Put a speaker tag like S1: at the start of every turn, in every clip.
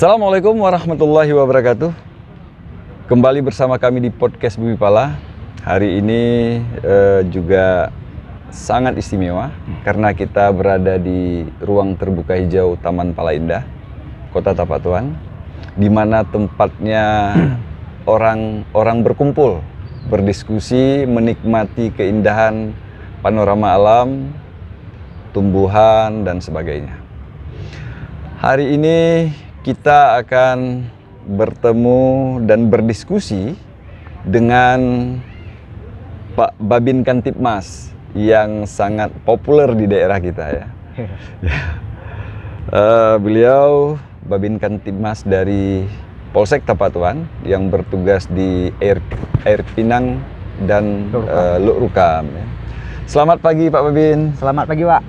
S1: Assalamualaikum warahmatullahi wabarakatuh. Kembali bersama kami di podcast Bumi Pala. Hari ini juga sangat istimewa karena kita berada di ruang terbuka hijau Taman Pala Indah, Kota Tapatuan, di mana tempatnya orang-orang berkumpul, berdiskusi, menikmati keindahan panorama alam, tumbuhan dan sebagainya. Hari ini kita akan bertemu dan berdiskusi dengan Pak Babin Kantipmas yang sangat populer di daerah kita ya. Beliau Babin Kantipmas dari Polsek Tapatuan yang bertugas di Air Pinang dan Luk-Rukam. Ya. Selamat pagi Pak Babin.
S2: Selamat pagi Pak.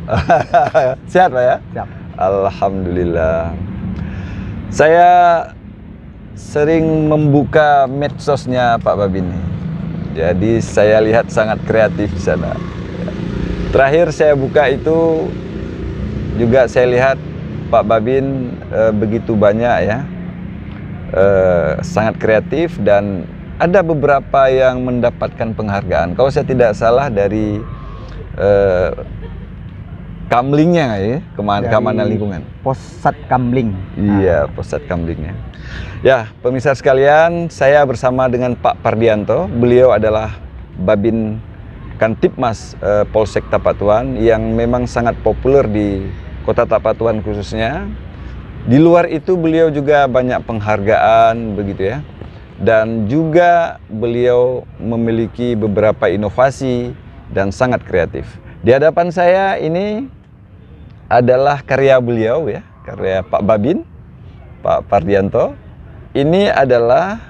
S1: Sehat Pak ya?
S2: Siap.
S1: Alhamdulillah. Saya sering membuka medsosnya Pak Babin. Jadi saya lihat sangat kreatif di sana. Terakhir saya buka itu juga saya lihat Pak Babin begitu banyak ya, sangat kreatif dan ada beberapa yang mendapatkan penghargaan. Kalau saya tidak salah dari Kamlingnya ya, keamanan lingkungan.
S2: Posat Kamling.
S1: Iya, Posat Kamlingnya. Ya, pemirsa sekalian, saya bersama dengan Pak Pardianto. Beliau adalah Babin Kantipmas Polsek Tapatuan yang memang sangat populer di Kota Tapatuan khususnya. Di luar itu beliau juga banyak penghargaan begitu ya. Dan juga beliau memiliki beberapa inovasi dan sangat kreatif. Di hadapan saya ini adalah karya beliau ya, karya Pak Babin, Pak Pardianto. Ini adalah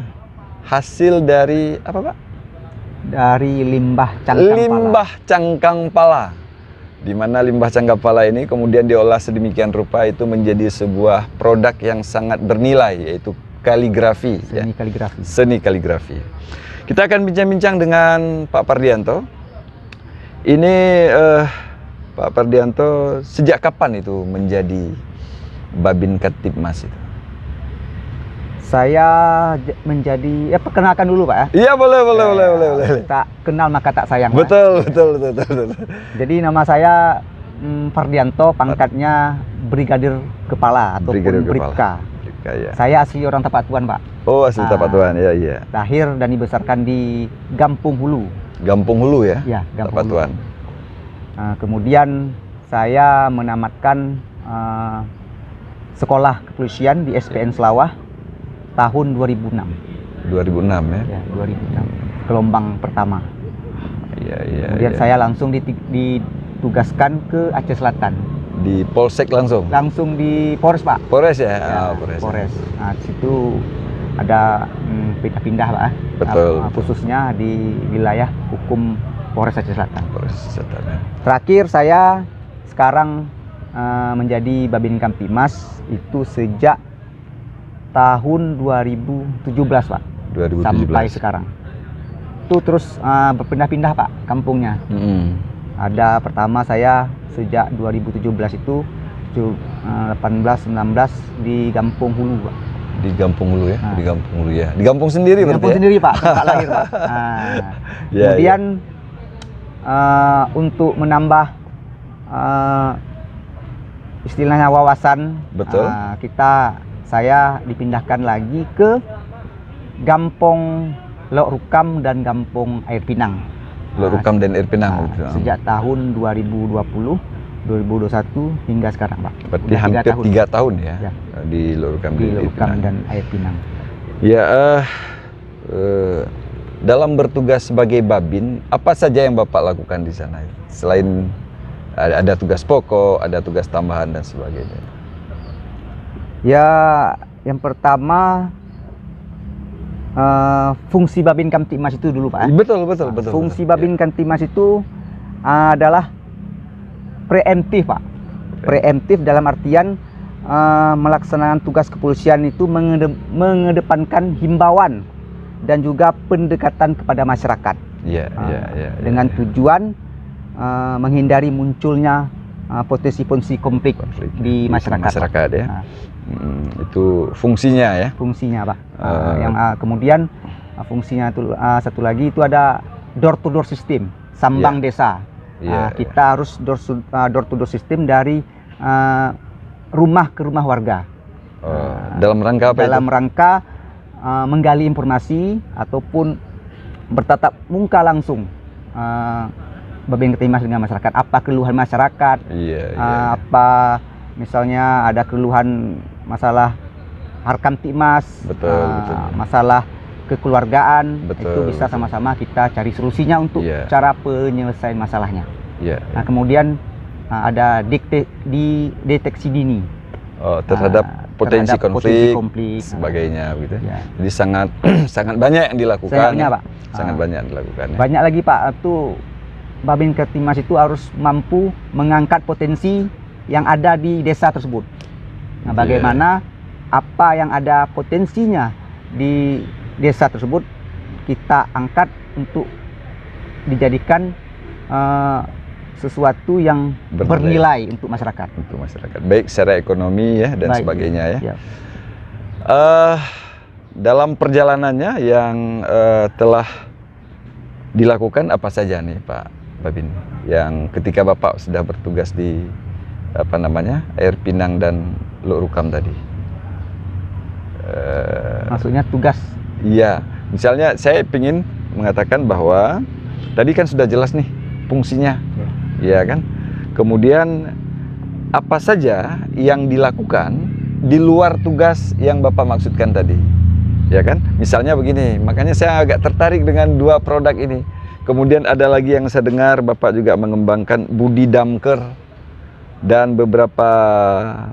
S1: hasil dari apa Pak?
S2: Dari limbah cangkang pala.
S1: Limbah cangkang pala. Di mana limbah cangkang pala ini kemudian diolah sedemikian rupa itu menjadi sebuah produk yang sangat bernilai, yaitu kaligrafi.
S2: Seni kaligrafi.
S1: Seni kaligrafi. Kita akan bincang-bincang dengan Pak Pardianto. Ini Pak Pardianto sejak kapan itu menjadi Babin Kantipmas itu?
S2: Saya menjadi, perkenalkan dulu Pak ya.
S1: Iya boleh.
S2: Tak kenal maka tak sayang.
S1: Betul.
S2: Jadi nama saya Pardianto, pangkatnya Brigadir Kepala ataupun Bribka.
S1: Ya.
S2: Saya asli orang Tapatuan Pak.
S1: Oh asli Tapatuan, iya.
S2: Lahir dan dibesarkan di Gampung Hulu.
S1: Gampung Hulu ya?
S2: Ya, Gampung
S1: Tapatuan.
S2: Hulu. Kemudian saya menamatkan sekolah kepolisian di SPN Selawah tahun 2006.
S1: 2006 ya?
S2: Ya, 2006. Gelombang pertama.
S1: Iya.
S2: Kemudian saya langsung ditugaskan ke Aceh Selatan.
S1: Di Polsek langsung?
S2: Langsung di Polres Pak.
S1: Polres ya?
S2: Polres. Nah, di situ ada pindah-pindah Pak.
S1: Betul.
S2: Khususnya di wilayah hukum Polres Aceh Selatan.
S1: Polres Selatan ya.
S2: Terakhir saya sekarang menjadi Babin Kantipmas itu sejak tahun 2017 Pak.
S1: 2017.
S2: Sampai sekarang. Itu terus berpindah-pindah Pak kampungnya. Ada pertama saya sejak 2017 itu 18-19 di Gampung Hulu Pak.
S1: Di Gampung Hulu ya? Di Gampung Hulu ya? Di Gampung sendiri berarti
S2: Gampung sendiri Pak, tempat lahir Pak. Kemudian untuk menambah istilahnya wawasan,
S1: betul.
S2: Saya dipindahkan lagi ke Gampung Luk-Rukam dan Gampung Air Pinang.
S1: Luk-Rukam dan Air Pinang.
S2: Sejak tahun 2020, 2021 hingga sekarang Pak.
S1: Berarti hampir 3 tahun ya, di Luk-Rukam
S2: dan Air Pinang.
S1: Ya, dalam bertugas sebagai Babin, apa saja yang Bapak lakukan di sana? Selain ada tugas pokok, ada tugas tambahan dan sebagainya.
S2: Ya, yang pertama fungsi Babin Kantipmas itu dulu Pak.
S1: Betul.
S2: Fungsi Babin Kantipmas itu adalah preemptif Pak. Preemptif dalam artian melaksanakan tugas kepolisian itu mengedepankan himbauan dan juga pendekatan kepada masyarakat. Dengan tujuan menghindari munculnya potensi-potensi konflik di masyarakat.
S1: ya.
S2: Nah,
S1: Itu fungsinya ya.
S2: fungsinya Pak. Kemudian fungsinya itu satu lagi itu ada door to door system, sambang desa. Kita harus door to door system dari rumah ke rumah warga.
S1: Dalam rangka apa
S2: dalam
S1: itu?
S2: rangka menggali informasi ataupun bertatap muka langsung Babin Kamtibmas dengan masyarakat. Apa keluhan masyarakat? Apa misalnya ada keluhan masalah Harkamtibmas,
S1: betul.
S2: masalah kekeluargaan,
S1: Betul,
S2: itu bisa sama-sama kita cari solusinya untuk cara penyelesaian masalahnya. Nah, kemudian ada deteksi dini
S1: terhadap potensi konflik sebagainya gitu. Jadi sangat sangat banyak yang dilakukan.
S2: Pak.
S1: Sangat banyak yang dilakukan.
S2: Banyak lagi Pak, itu Babin Kamtibmas itu harus mampu mengangkat potensi yang ada di desa tersebut. Nah, bagaimana apa yang ada potensinya di desa tersebut kita angkat untuk dijadikan sesuatu yang bernilai untuk masyarakat.
S1: Untuk masyarakat, baik secara ekonomi ya dan sebagainya ya. Dalam perjalanannya yang telah dilakukan apa saja nih Pak Babin? Yang ketika Bapak sudah bertugas di Air Pinang dan Luk Rukam tadi.
S2: Maksudnya tugas?
S1: Iya, misalnya saya ingin mengatakan bahwa tadi kan sudah jelas nih fungsinya, ya kan? Kemudian apa saja yang dilakukan di luar tugas yang Bapak maksudkan tadi, ya kan? Misalnya begini, makanya saya agak tertarik dengan dua produk ini. Kemudian ada lagi yang saya dengar Bapak juga mengembangkan budi damker dan beberapa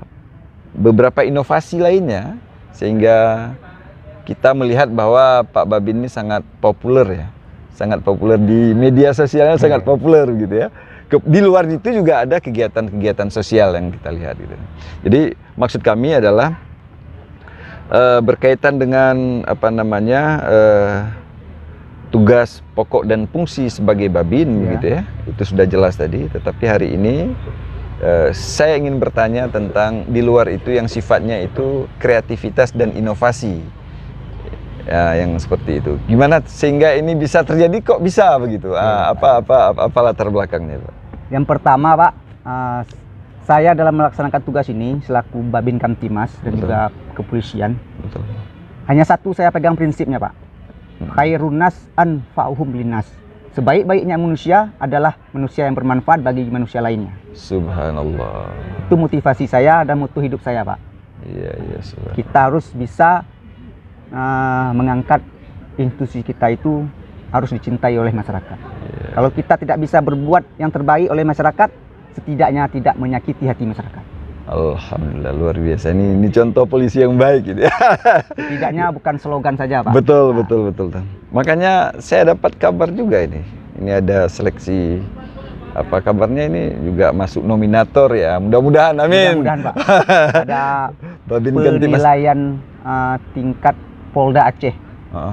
S1: inovasi lainnya, sehingga kita melihat bahwa Pak Babin ini sangat populer ya, sangat populer di media sosialnya, sangat populer gitu ya. Di luar itu juga ada kegiatan-kegiatan sosial yang kita lihat gitu. Jadi maksud kami adalah berkaitan dengan tugas pokok dan fungsi sebagai Babin gitu ya. Itu sudah jelas tadi, tetapi hari ini saya ingin bertanya tentang di luar itu yang sifatnya itu kreativitas dan inovasi. Ya, yang seperti itu. Gimana sehingga ini bisa terjadi, kok bisa begitu? Apa latar belakangnya, Pak?
S2: Yang pertama, Pak, saya dalam melaksanakan tugas ini selaku Babin Kamtibmas dan juga kepolisian.
S1: Betul.
S2: Hanya satu saya pegang prinsipnya, Pak. Khairun nas anfa'uhum linnas. Sebaik-baiknya manusia adalah manusia yang bermanfaat bagi manusia lainnya.
S1: Subhanallah.
S2: Itu motivasi saya dan moto hidup saya, Pak.
S1: Iya, subhanallah.
S2: Kita harus bisa mengangkat institusi kita itu harus dicintai oleh masyarakat. Kalau kita tidak bisa berbuat yang terbaik oleh masyarakat, setidaknya tidak menyakiti hati masyarakat.
S1: Alhamdulillah, luar biasa. Ini contoh polisi yang baik gitu ya.
S2: Setidaknya bukan slogan saja, Pak.
S1: Betul. Makanya saya dapat kabar juga ini. Ini ada seleksi, apa kabarnya, ini juga masuk nominator ya. Mudah-mudahan, amin.
S2: Mudah-mudahan, Pak. Ada
S1: Babin
S2: penilaian tingkat Polda Aceh.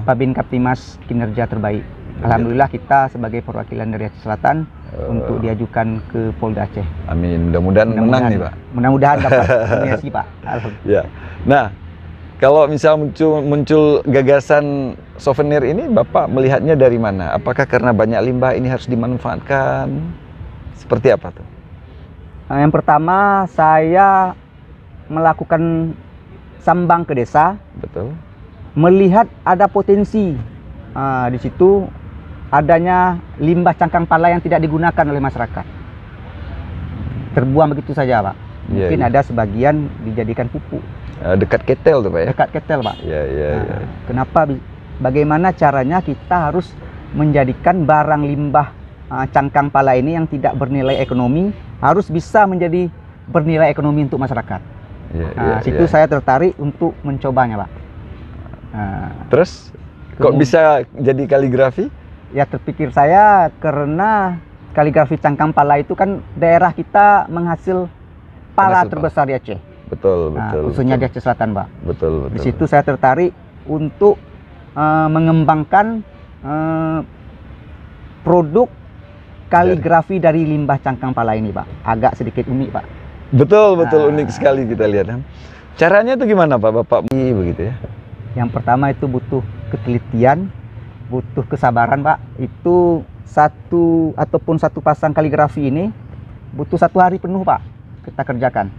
S2: Babin Kamtibmas kinerja terbaik. Alhamdulillah kita sebagai perwakilan dari Aceh Selatan untuk diajukan ke Polda Aceh.
S1: Amin. Mudah-mudahan menang nih, Pak.
S2: Mudah-mudahan dapat nominasi, Pak.
S1: Ya. Nah, kalau misal muncul gagasan souvenir ini, Bapak melihatnya dari mana? Apakah karena banyak limbah ini harus dimanfaatkan? Seperti apa tuh?
S2: Yang pertama, saya melakukan sambang ke desa.
S1: Betul.
S2: Melihat ada potensi di situ adanya limbah cangkang pala yang tidak digunakan oleh masyarakat, terbuang begitu saja, Pak. Mungkin ada sebagian dijadikan pupuk.
S1: Dekat ketel tuh, Pak ya? Dekat
S2: ketel, Pak.
S1: Iya.
S2: Kenapa? Bagaimana caranya kita harus menjadikan barang limbah cangkang pala ini yang tidak bernilai ekonomi harus bisa menjadi bernilai ekonomi untuk masyarakat. Situ saya tertarik untuk mencobanya, Pak.
S1: Terus kok bisa jadi kaligrafi?
S2: Ya, terpikir saya karena kaligrafi cangkang pala itu kan daerah kita menghasil pala terbesar di Aceh.
S1: Betul.
S2: Khususnya di Aceh Selatan, Pak.
S1: Betul.
S2: Di situ saya tertarik untuk mengembangkan produk kaligrafi dari limbah cangkang pala ini, Pak. Agak sedikit unik, Pak.
S1: Betul, unik sekali kita lihat. Caranya itu gimana Pak, Bapak begitu ya?
S2: Yang pertama itu butuh ketelitian, butuh kesabaran, Pak. Itu satu pasang kaligrafi ini butuh 1 hari penuh, Pak, kita kerjakan.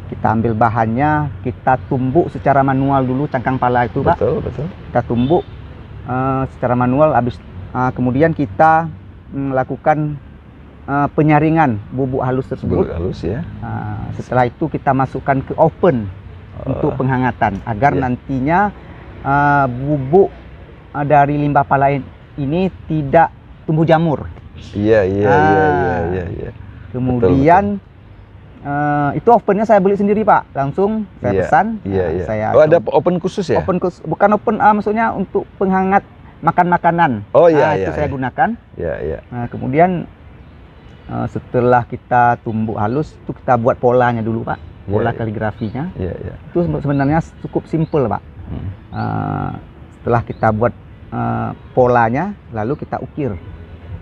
S2: Kita ambil bahannya, kita tumbuk secara manual dulu cangkang pala itu, Pak.
S1: Betul.
S2: Kita tumbuk secara manual, kemudian kita melakukan penyaringan bubuk halus tersebut.
S1: Bubuk halus ya.
S2: Setelah itu kita masukkan ke oven untuk penghangatan agar nantinya bubuk dari limbah pala ini tidak tumbuh jamur.
S1: Iya.
S2: Kemudian itu ovennya saya beli sendiri, Pak. Langsung saya pesan. Saya
S1: ada oven khusus ya?
S2: Bukan oven, maksudnya untuk penghangat makanan. Itu saya gunakan. Nah, kemudian setelah kita tumbuk halus, itu kita buat polanya dulu, Pak. Pola kaligrafinya. Itu sebenarnya cukup simpel, Pak. Setelah kita buat polanya, lalu kita ukir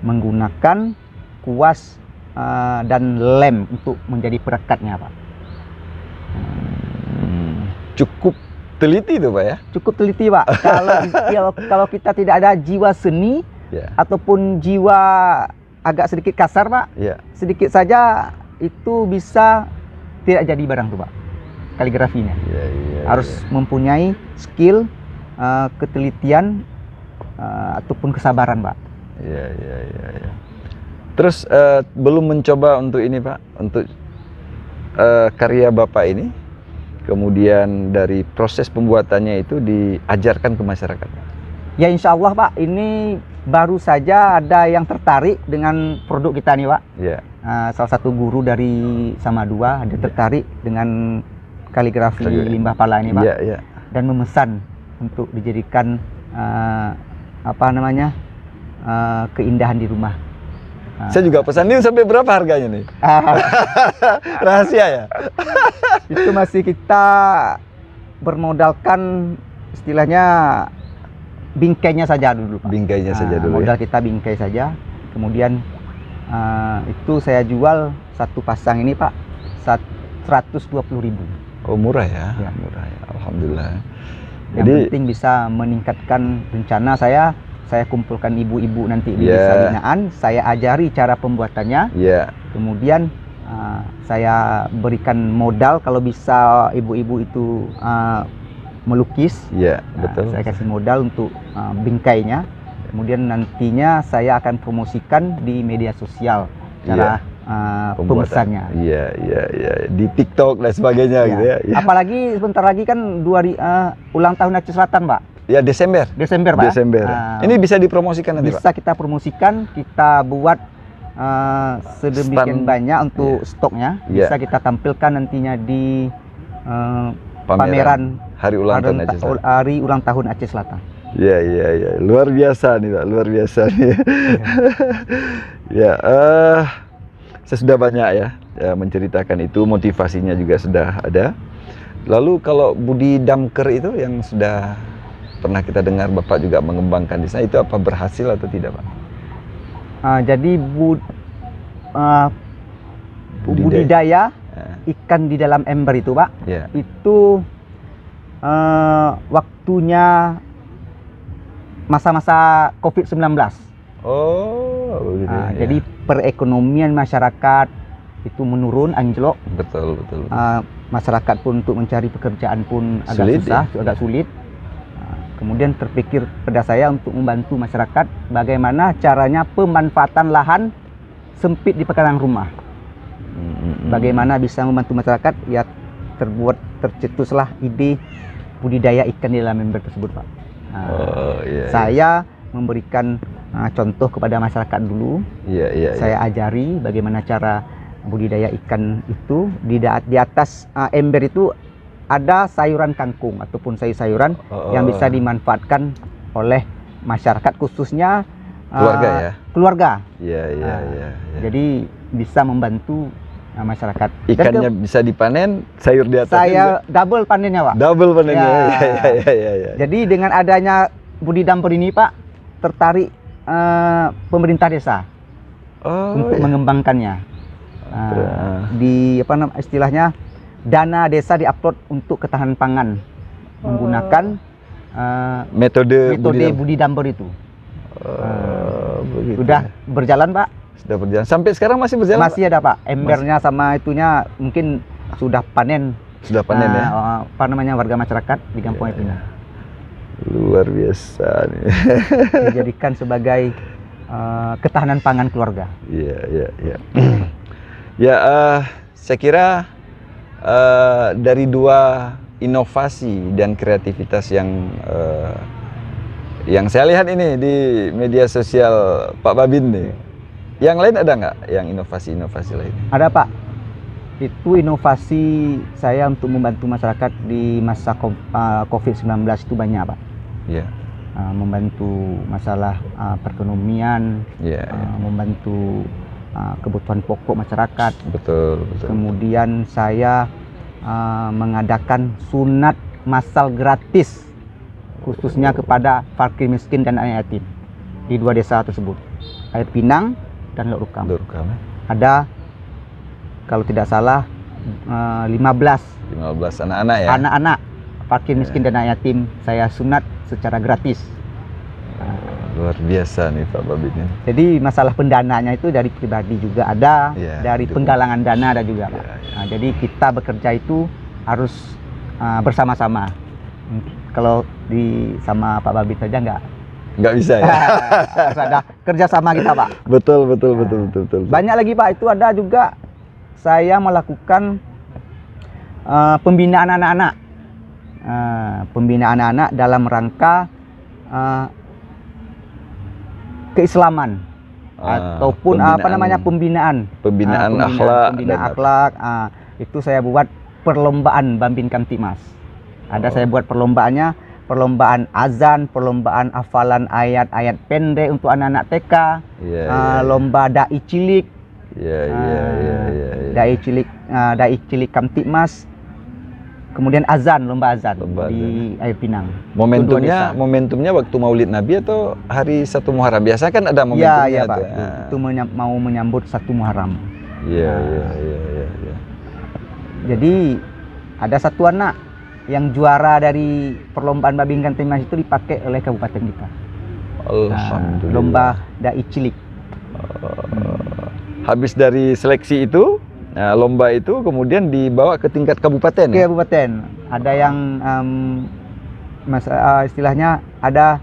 S2: menggunakan kuas dan lem untuk menjadi perekatnya, Pak.
S1: Cukup teliti tuh, Pak ya?
S2: Cukup teliti, Pak. Kalau kita tidak ada jiwa seni ataupun jiwa agak sedikit kasar, Pak, sedikit saja itu bisa tidak jadi barang tuh, Pak. Kaligrafinya harus mempunyai skill, ketelitian ataupun kesabaran, Pak.
S1: Terus belum mencoba untuk ini, Pak, untuk karya Bapak ini, kemudian dari proses pembuatannya itu diajarkan ke masyarakat?
S2: Ya, insya Allah, Pak, ini baru saja ada yang tertarik dengan produk kita nih, Pak. Salah satu guru dari Samadua ada tertarik dengan kaligrafi limbah pala ini, Pak. Dan memesan untuk dijadikan keindahan di rumah.
S1: Saya juga pesan. Ini sampai berapa harganya nih? Rahasia ya?
S2: Itu masih kita bermodalkan istilahnya bingkainya saja dulu, Pak.
S1: Bingkainya saja dulu.
S2: Modal kita bingkai saja. Kemudian itu saya jual satu pasang ini, Pak, 120.000.
S1: Oh, murah ya? Murah ya. Alhamdulillah.
S2: Yang penting bisa meningkatkan rencana saya kumpulkan ibu-ibu nanti di desa binaan, saya ajari cara pembuatannya. Kemudian saya berikan modal kalau bisa ibu-ibu itu melukis.
S1: Betul.
S2: Saya kasih modal untuk bingkainya. Kemudian nantinya saya akan promosikan di media sosial cara pemesannya.
S1: Di TikTok dan sebagainya gitu ya.
S2: Apalagi sebentar lagi kan ulang tahun Aceh Selatan, Pak.
S1: Desember, Pak. Ini bisa dipromosikan nanti, Pak?
S2: Bisa kita promosikan, kita buat sedemikian banyak untuk stoknya. Bisa kita tampilkan nantinya di pameran hari ulang tahun Aceh Selatan.
S1: Luar biasa nih, Pak. Luar biasa nih. Saya sudah banyak ya menceritakan itu, motivasinya juga sudah ada. Lalu kalau budi damker itu yang sudah pernah kita dengar Bapak juga mengembangkan di sana, itu apa berhasil atau tidak, Pak?
S2: Jadi budidaya ikan di dalam ember itu, Pak, itu waktunya masa-masa COVID-19. Jadi perekonomian masyarakat itu menurun, anjlok.
S1: Betul.
S2: Masyarakat pun untuk mencari pekerjaan pun agak susah, agak sulit. Kemudian terpikir pada saya untuk membantu masyarakat bagaimana caranya pemanfaatan lahan sempit di pekarangan rumah. Bagaimana bisa membantu masyarakat, ya tercetuslah ide budidaya ikan di dalam ember tersebut, Pak. Saya memberikan contoh kepada masyarakat dulu. Saya ajari bagaimana cara budidaya ikan itu. Di atas ember itu ada sayuran kangkung ataupun sayur-sayuran yang bisa dimanfaatkan oleh masyarakat, khususnya keluarga. Jadi bisa membantu masyarakat.
S1: Ikannya bisa dipanen, sayur di atas.
S2: Saya double panennya, Pak.
S1: Double panennya.
S2: Jadi dengan adanya budi damper ini, Pak, tertarik pemerintah desa untuk mengembangkannya. Di apa namanya istilahnya, dana desa diupload untuk ketahanan pangan menggunakan
S1: metode
S2: Budi Damber itu.
S1: Begitu.
S2: Sudah berjalan, Pak?
S1: Sudah berjalan. Sampai sekarang masih berjalan?
S2: Masih ada, Pak. Embernya sama itunya mungkin sudah panen.
S1: Sudah panen ya?
S2: Apa namanya, warga masyarakat di Kampung Epina.
S1: Luar biasa nih.
S2: Dijadikan sebagai ketahanan pangan keluarga.
S1: Iya, iya, iya. Ya, saya kira dari dua inovasi dan kreativitas yang saya lihat ini di media sosial Pak Babin nih, yang lain ada nggak yang inovasi-inovasi lain?
S2: Ada, Pak. Itu inovasi saya untuk membantu masyarakat di masa COVID-19 itu banyak, Pak.
S1: Iya.
S2: Membantu masalah perekonomian, membantu kebutuhan pokok masyarakat.
S1: Betul, betul.
S2: Kemudian saya mengadakan sunat massal gratis khususnya kepada fakir miskin dan anak yatim di dua desa tersebut, Air Pinang dan Lok Rukam. Ada, kalau tidak salah, 15
S1: anak-anak ya.
S2: Anak-anak fakir miskin dan anak yatim saya sunat secara gratis.
S1: Luar biasa nih Pak Babin.
S2: Jadi masalah pendananya itu dari pribadi juga ada, dari penggalangan dana ada juga, Pak. Nah, jadi kita bekerja itu harus bersama-sama. Kalau sama Pak Babin saja nggak bisa ya. Harus ada kerjasama kita, Pak.
S1: Betul.
S2: Banyak lagi, Pak. Itu ada juga saya melakukan pembinaan anak-anak. Pembinaan anak-anak dalam rangka keislaman ataupun pembinaan akhlak. Itu saya buat perlombaan Babin Kamtibmas. Saya buat perlombaan azan, perlombaan hafalan ayat-ayat pendek untuk anak-anak TK, lomba dai cilik, dai cilik Kamtibmas, kemudian lomba azan di Air Pinang.
S1: Momentumnya waktu Maulid Nabi atau hari 1 Muharram? Biasa kan ada momentumnya.
S2: Iya, Pak. Itu mau menyambut 1 Muharram.
S1: Iya.
S2: Jadi ada satu anak yang juara dari perlombaan Babin Kamtibmas itu dipakai oleh kabupaten kita.
S1: Alhamdulillah.
S2: Lomba dai cilik.
S1: Habis dari seleksi itu, lomba itu kemudian dibawa ke tingkat kabupaten.
S2: Ke kabupaten. Ada yang istilahnya ada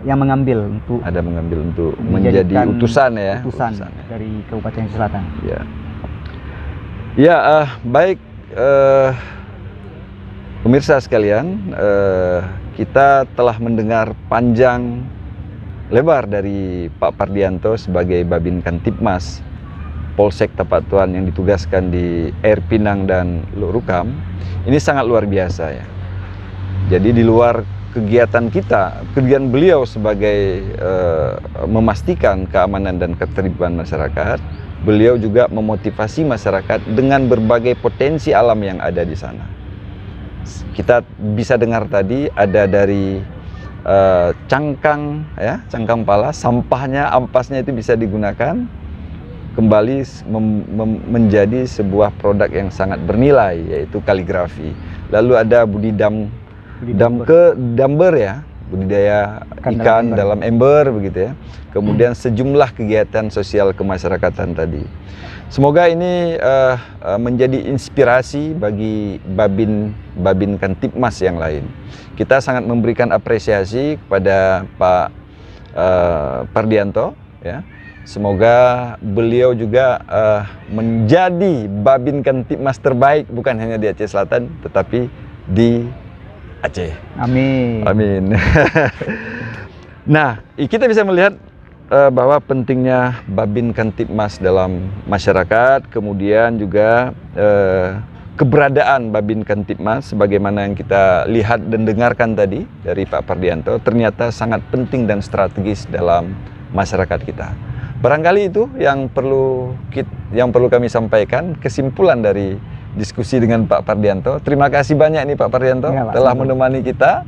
S2: yang mengambil untuk.
S1: Ada mengambil untuk menjadi utusan ya.
S2: Utusan dari Kabupaten Selatan.
S1: Ya. Ya, baik. Pemirsa sekalian, kita telah mendengar panjang lebar dari Pak Pardianto sebagai Babin Kamtibmas Polsek Tapatuan yang ditugaskan di Air Pinang dan Lok Rukam. Ini sangat luar biasa ya. Jadi di luar kegiatan beliau sebagai memastikan keamanan dan ketertiban masyarakat, beliau juga memotivasi masyarakat dengan berbagai potensi alam yang ada di sana. Kita bisa dengar tadi ada dari cangkang pala, sampahnya, ampasnya itu bisa digunakan kembali menjadi sebuah produk yang sangat bernilai, yaitu kaligrafi. Lalu ada damber ya, budidaya ikan dalam ember begitu ya. Kemudian sejumlah kegiatan sosial kemasyarakatan tadi. Semoga ini menjadi inspirasi bagi Babin Kamtibmas yang lain. Kita sangat memberikan apresiasi kepada Pak Pardianto ya. Semoga beliau juga menjadi Babin Kamtibmas terbaik bukan hanya di Aceh Selatan tetapi di Aceh.
S2: Amin.
S1: Nah, kita bisa melihat bahwa pentingnya Babin Kamtibmas dalam masyarakat, kemudian juga keberadaan Babin Kamtibmas sebagaimana yang kita lihat dan dengarkan tadi dari Pak Pardianto ternyata sangat penting dan strategis dalam masyarakat kita. Barangkali itu yang perlu kami sampaikan, kesimpulan dari diskusi dengan Pak Pardianto. Terima kasih banyak nih Pak Pardianto telah menemani kita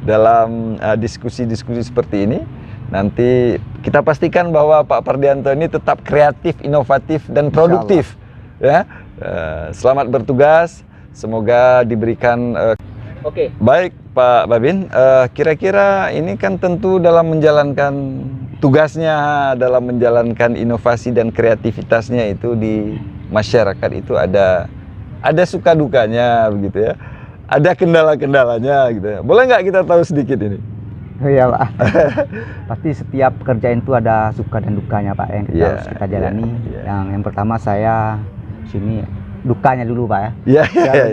S1: dalam diskusi-diskusi seperti ini. nanti kita pastikan bahwa Pak Pardianto ini tetap kreatif, inovatif, dan produktif. Ya, selamat bertugas. Semoga diberikan.
S2: Oke.
S1: Baik, Pak Babin. Kira-kira ini kan tentu dalam menjalankan tugasnya, dalam menjalankan inovasi dan kreativitasnya itu di masyarakat itu ada suka dukanya, begitu ya. Ada kendala-kendalanya, gitu ya. Boleh nggak kita tahu sedikit ini?
S2: Oh iya Pak. Pasti setiap pekerjaan itu ada suka dan dukanya Pak yang kita harus kita jalani. Yang pertama saya sini dukanya dulu Pak ya.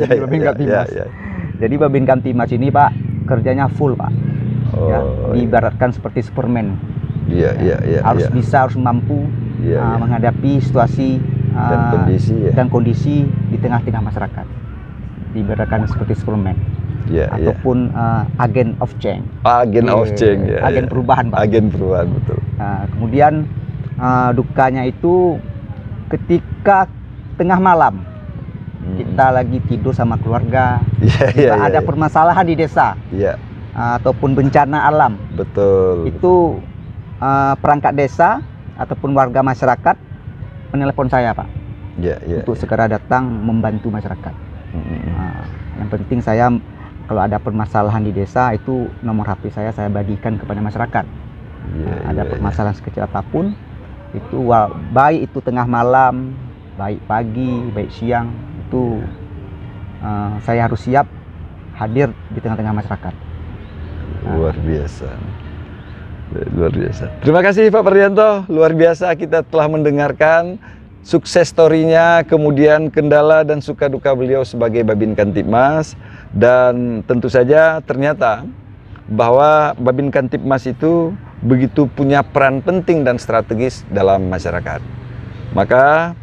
S2: Jadi Babin Kamtimas. Jadi Babin Kamtimas ini Pak kerjanya full Pak. Diibaratkan seperti Superman. Harus bisa, harus mampu menghadapi situasi dan kondisi di tengah-tengah masyarakat. Diibaratkan seperti Superman. Ataupun agen of change.
S1: Agen of change,
S2: agen perubahan Pak.
S1: Agen perubahan, betul.
S2: Kemudian dukanya itu ketika tengah malam kita lagi tidur sama keluarga, ada permasalahan di desa, ataupun bencana alam.
S1: Betul.
S2: Itu perangkat desa ataupun warga masyarakat menelpon saya Pak, untuk segera datang membantu masyarakat. Yang penting saya kalau ada permasalahan di desa itu nomor HP saya bagikan kepada masyarakat. Ada permasalahan sekecil apapun itu, baik itu tengah malam, baik pagi, baik siang, itu saya harus siap hadir di tengah-tengah masyarakat.
S1: Luar biasa. Luar biasa. Terima kasih Pak Pardianto. Luar biasa kita telah mendengarkan sukses story-nya, kemudian kendala dan suka duka beliau sebagai Babin Kamtibmas, dan tentu saja ternyata bahwa Babin Kamtibmas itu begitu punya peran penting dan strategis dalam masyarakat. Maka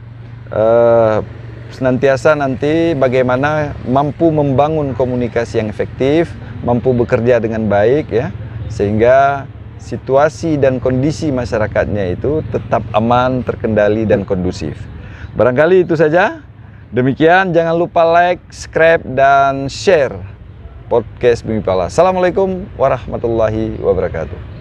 S1: senantiasa nanti bagaimana mampu membangun komunikasi yang efektif, mampu bekerja dengan baik ya, sehingga situasi dan kondisi masyarakatnya itu tetap aman, terkendali, dan kondusif. Barangkali itu saja. Demikian, jangan lupa like, subscribe, dan share podcast Bumi Pala. Assalamualaikum warahmatullahi wabarakatuh.